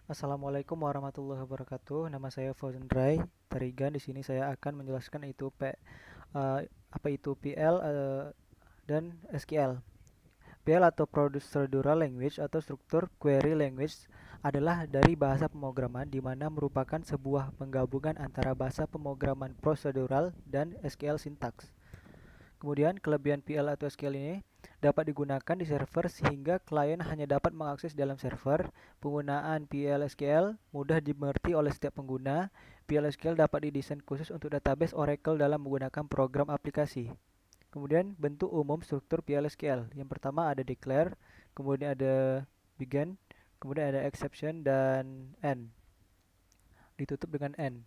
Assalamualaikum warahmatullahi wabarakatuh. Nama saya Fauzan Rai Tarigan. Di sini saya akan menjelaskan apa itu PL dan SQL. PL atau Procedural Language atau struktur query language adalah dari bahasa pemrograman di mana merupakan sebuah penggabungan antara bahasa pemrograman prosedural dan SQL syntax. Kemudian kelebihan PL atau SQL ini dapat digunakan di server sehingga klien hanya dapat mengakses dalam server. Penggunaan PL SQL mudah dimengerti oleh setiap pengguna. PL SQL dapat didesain khusus untuk database Oracle dalam menggunakan program aplikasi. Kemudian bentuk umum struktur PL SQL. Yang pertama ada declare, kemudian ada begin, kemudian ada exception dan end. Ditutup dengan end.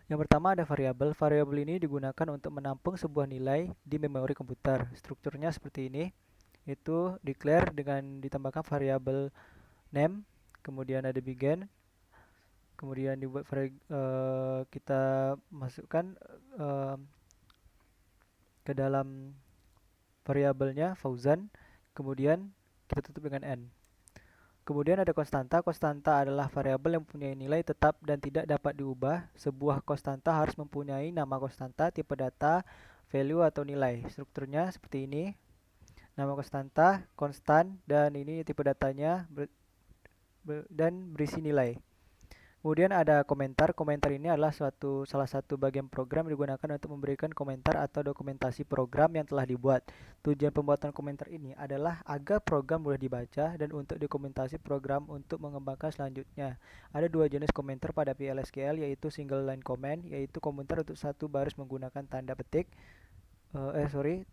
Yang pertama ada variabel. Variabel ini digunakan untuk menampung sebuah nilai di memori komputer. Strukturnya seperti ini, yaitu declare dengan ditambahkan variabel name, kemudian ada begin, kemudian kita masukkan uh, ke dalam variabelnya Fauzan, kemudian kita tutup dengan n. Kemudian ada konstanta. Konstanta adalah variabel yang mempunyai nilai tetap dan tidak dapat diubah. Sebuah konstanta harus mempunyai nama konstanta, tipe data, value atau nilai. Strukturnya seperti ini. Nama konstanta, konstan, dan ini tipe datanya dan berisi nilai. Kemudian ada komentar. Komentar ini adalah salah satu bagian program yang digunakan untuk memberikan komentar atau dokumentasi program yang telah dibuat. Tujuan pembuatan komentar ini adalah agar program mudah dibaca dan untuk dokumentasi program untuk mengembangkan selanjutnya. Ada dua jenis komentar pada PLSQL, yaitu single line comment, yaitu komentar untuk satu baris menggunakan tanda petik.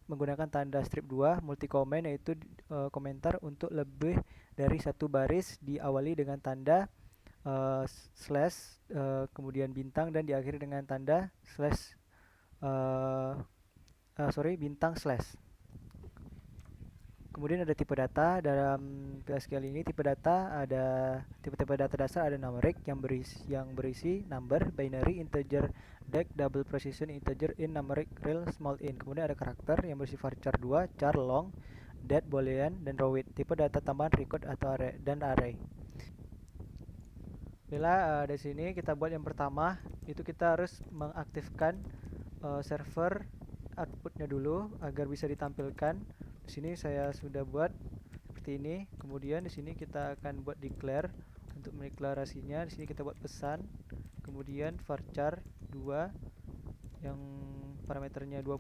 Menggunakan tanda strip 2. Multi comment yaitu komentar untuk lebih dari satu baris diawali dengan tanda uh, slash, kemudian bintang dan diakhiri dengan tanda slash, bintang slash. Kemudian ada tipe data. Dalam PSQL ini tipe data ada tipe-tipe data dasar, ada numeric yang berisi number, binary, integer, dec, double precision, integer, int, numeric, real, small int. Kemudian ada karakter yang berisi varchar 2, char, long, dat, boolean, dan raw width. Tipe data tambahan record atau array dan array. Bila di sini kita buat yang pertama, itu kita harus mengaktifkan server outputnya dulu agar bisa ditampilkan. Di sini saya sudah buat seperti ini. Kemudian di sini kita akan buat declare untuk mendeklarasinya. Di sini kita buat pesan. Kemudian varchar 2 yang parameternya 20.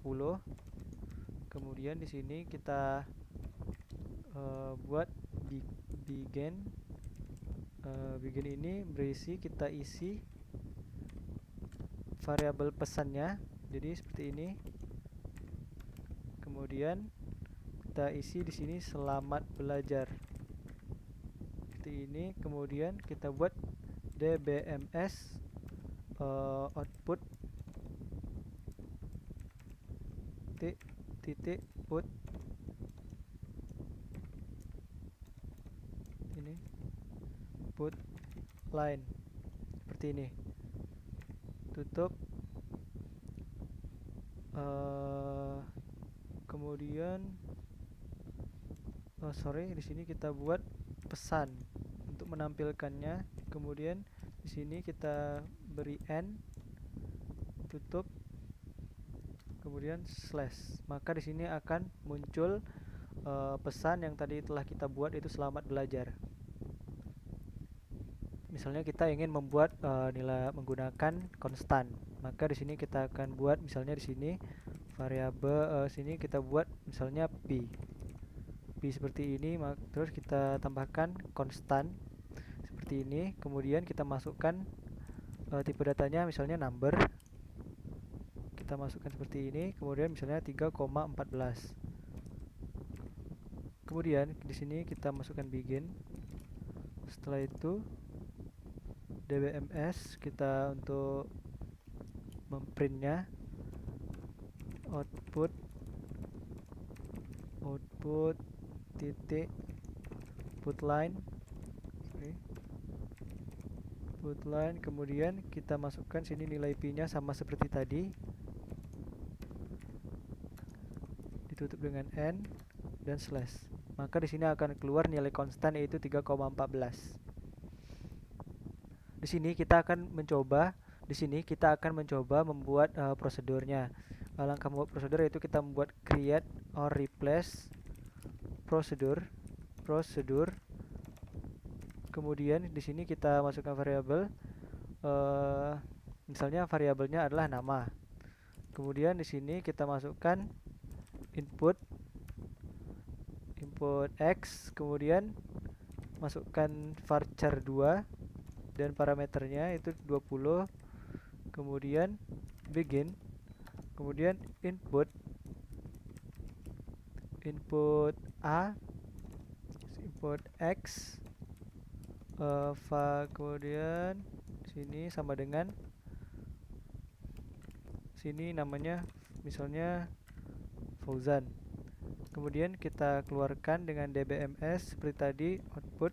Kemudian di sini kita buat begin. Begin ini berisi, kita isi variabel pesannya. Jadi seperti ini. Kemudian kita isi di sini selamat belajar. Seperti ini. Kemudian kita buat dbms output titik put ini put line seperti ini. Tutup. Kemudian di sini kita buat pesan untuk menampilkannya. Kemudian di sini kita beri n, tutup, kemudian slash. Maka di sini akan muncul pesan yang tadi telah kita buat, itu selamat belajar. Misalnya kita ingin membuat nilai menggunakan konstan, maka di sini kita akan buat misalnya di sini variabel sini kita buat misalnya p seperti ini. Terus kita tambahkan konstan seperti ini. Kemudian kita masukkan tipe datanya misalnya number, kita masukkan seperti ini. Kemudian misalnya 3,14. Kemudian di sini kita masukkan begin. Setelah itu dbms kita untuk memprintnya output titik put line, kemudian kita masukkan sini nilai p nya sama seperti tadi, ditutup dengan n dan slash. Maka di sini akan keluar nilai konstan yaitu 3,14. Di sini kita akan mencoba membuat prosedurnya. Langkah membuat prosedur yaitu kita membuat create or replace prosedur. Kemudian di sini kita masukkan variabel, misalnya variabelnya adalah nama. Kemudian di sini kita masukkan input x, kemudian masukkan varchar 2 dan parameternya itu 20. Kemudian begin, kemudian input x, kemudian sini sama dengan sini namanya misalnya Fauzan. Kemudian kita keluarkan dengan dbms seperti tadi, output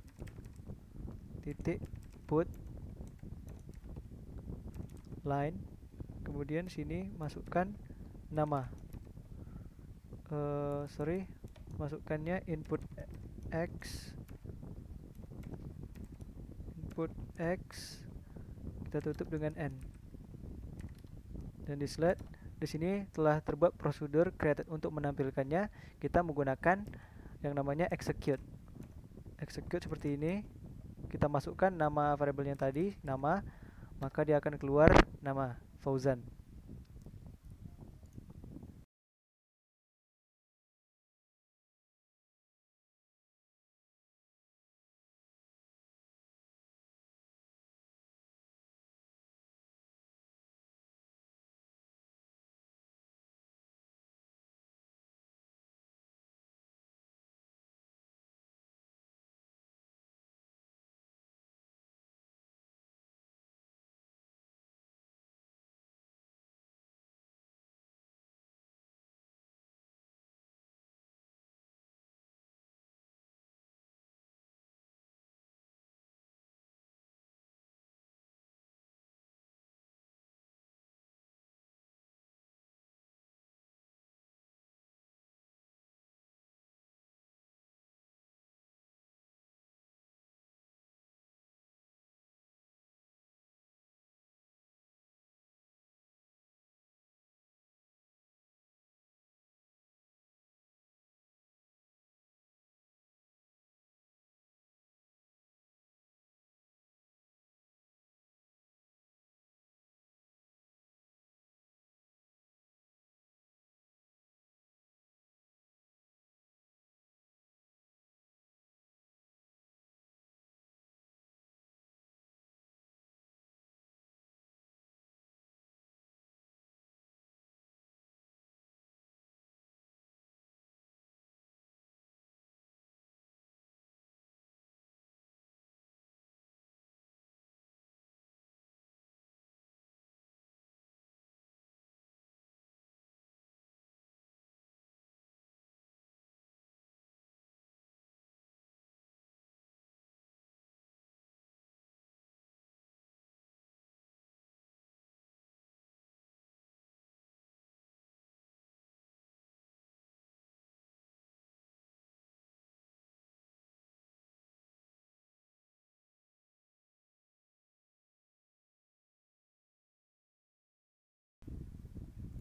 titik put line. Kemudian sini masukkan nama, masukkannya input x, kita tutup dengan n. Dan di slide di sini telah terbuat prosedur created. Untuk menampilkannya kita menggunakan yang namanya execute seperti ini. Kita masukkan nama variabelnya tadi, nama, maka dia akan keluar nama Fauzan.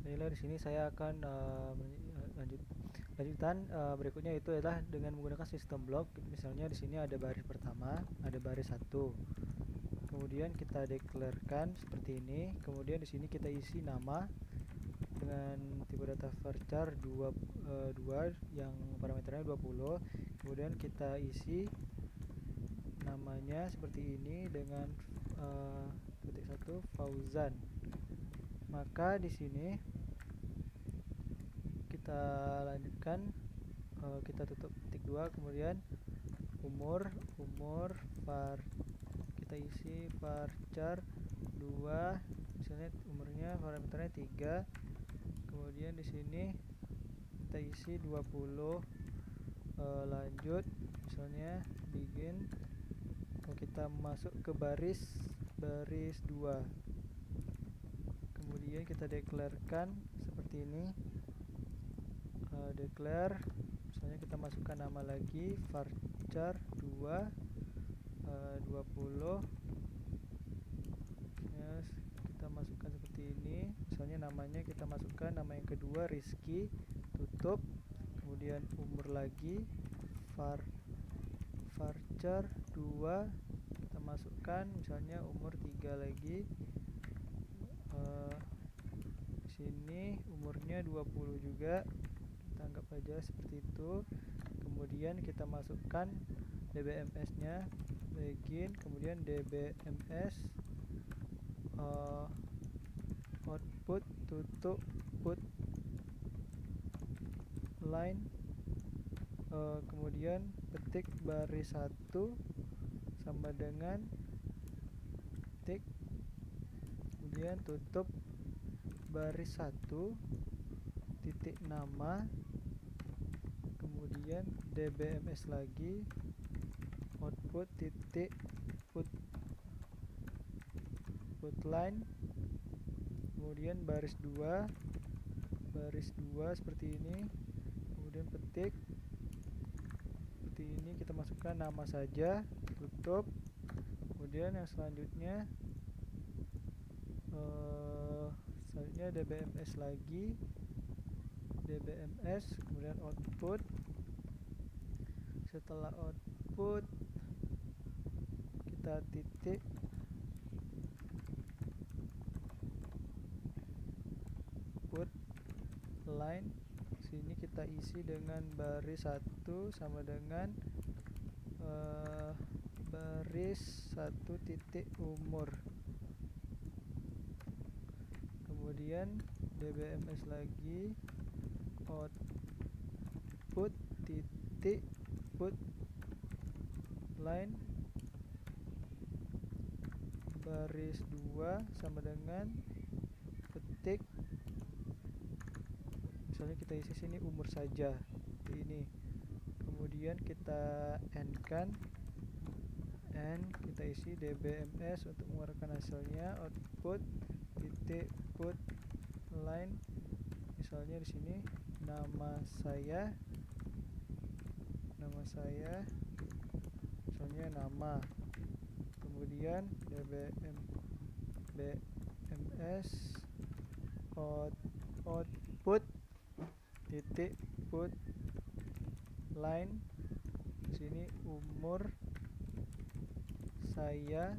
Baiklah, di sini saya akan lanjutan berikutnya, itu adalah dengan menggunakan sistem block. Misalnya di sini ada baris pertama, ada baris 1. Kemudian kita declarekan seperti ini. Kemudian di sini kita isi nama dengan tipe data varchar 2 yang parameternya 20. Kemudian kita isi namanya seperti ini dengan titik 1 Fauzan. Maka di sini kita lanjutkan, kita tutup titik 2. Kemudian umur kita isi varchar 2, misalnya umurnya parameternya 3. Kemudian di sini kita isi 20. Lanjut, misalnya begin. Kita masuk ke baris 2. Kemudian kita declarekan seperti ini, declare, misalnya kita masukkan nama lagi varchar 2 20. namanya kita masukkan nama yang kedua Rizky, tutup, kemudian umur lagi, varchar 2, kita masukkan misalnya umur 3 lagi. Di sini umurnya 20 juga, kita anggap aja seperti itu. Kemudian kita masukkan dbms nya, begin, kemudian dbms output, tutup, put line, kemudian petik baris 1 sama dengan tik, kemudian tutup baris 1, titik nama, kemudian dbms lagi, output titik put line, kemudian baris 2 seperti ini, kemudian petik seperti ini, kita masukkan nama saja, tutup. Kemudian yang selanjutnya dbms lagi, dbms, kemudian output. Setelah output kita titik put line, sini kita isi dengan baris 1 sama dengan baris 1 titik umur, kemudian dbms lagi, output titik put line, baris 2 sama dengan petik, misalnya kita isi sini umur saja seperti ini. Kemudian kita end kan, kita isi dbms untuk mengeluarkan hasilnya, output titik put line, misalnya di sini nama saya misalnya nama, kemudian dbms output titik put line, sini umur saya,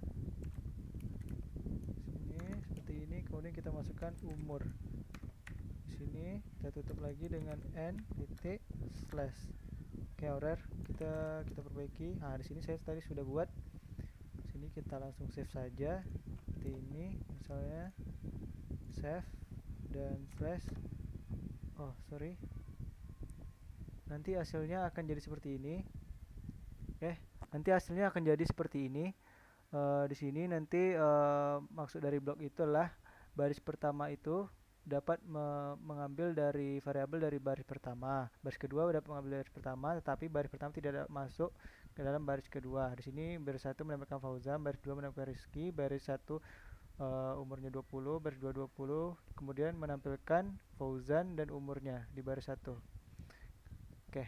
sini seperti ini, kemudian kita masukkan umur di sini, kita tutup lagi dengan n titik slash. Oke, error kita perbaiki. Nah, di sini saya tadi sudah buat. Di sini kita langsung save saja seperti ini, misalnya save dan flash. Oh, sorry. Nanti hasilnya akan jadi seperti ini. Nanti hasilnya akan jadi seperti ini. Di sini nanti maksud dari blok itu adalah baris pertama itu dapat mengambil dari variabel dari baris pertama, baris kedua dapat mengambil dari baris pertama, tetapi baris pertama tidak dapat masuk ke dalam baris kedua. Di sini baris 1 menambahkan Fauzan, baris 2 menambahkan Rizky, baris 1 umurnya 20, baris 2 20, kemudian menampilkan Fauzan dan umurnya di baris 1. Oke.